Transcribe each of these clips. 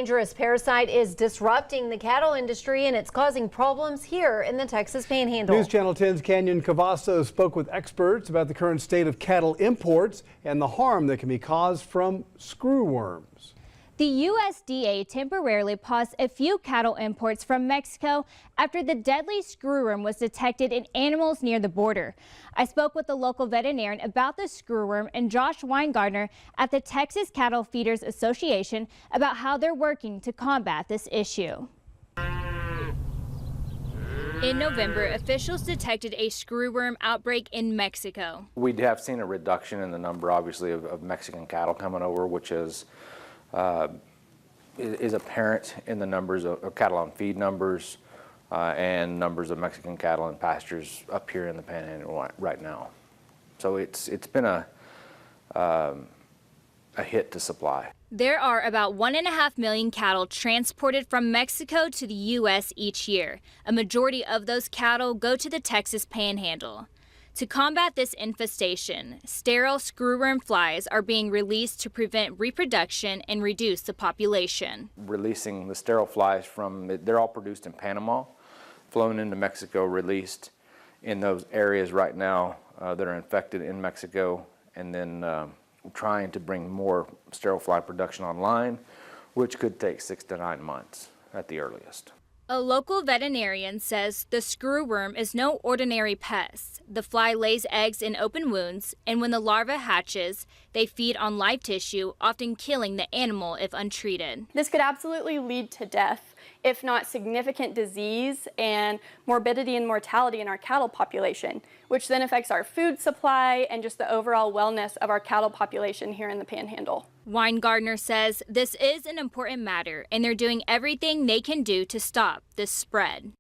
Dangerous parasite is disrupting the cattle industry, and it's causing problems here in the Texas Panhandle. News Channel 10's Canyon Cavazos spoke with experts about the current state of cattle imports and the harm that can be caused from screwworms. The USDA temporarily paused a few cattle imports from Mexico after the deadly screwworm was detected in animals near the border. I spoke with the local veterinarian about the screwworm and Josh Weingardner at the Texas Cattle Feeders Association about how they're working to combat this issue. In November, officials detected a screwworm outbreak in Mexico. We have seen a reduction in the number, obviously, of Mexican cattle coming over, which is apparent in the numbers of cattle on feed numbers and numbers of Mexican cattle in pastures up here in the Panhandle right now. So it's been a hit to supply. There are about 1.5 million cattle transported from Mexico to the U.S. each year. A majority of those cattle go to the Texas Panhandle. To combat this infestation, sterile screwworm flies are being released to prevent reproduction and reduce the population. Releasing the sterile flies they're all produced in Panama, flown into Mexico, released in those areas right now that are infected in Mexico, and then trying to bring more sterile fly production online, which could take 6 to 9 months at the earliest. A local veterinarian says the screwworm is no ordinary pest. The fly lays eggs in open wounds, and when the larva hatches, they feed on live tissue, often killing the animal if untreated. This could absolutely lead to death, if not significant disease and morbidity and mortality in our cattle population, which then affects our food supply and just the overall wellness of our cattle population here in the Panhandle. Weingardner says this is an important matter, and they're doing everything they can do to stop this spread.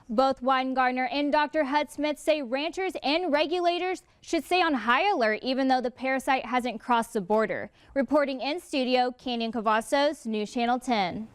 Both Weingardner and Dr. Hudsmith say ranchers and regulators should stay on high alert even though the parasite hasn't crossed the border. Reporting in studio, Canyon Cavazos, News Channel 10.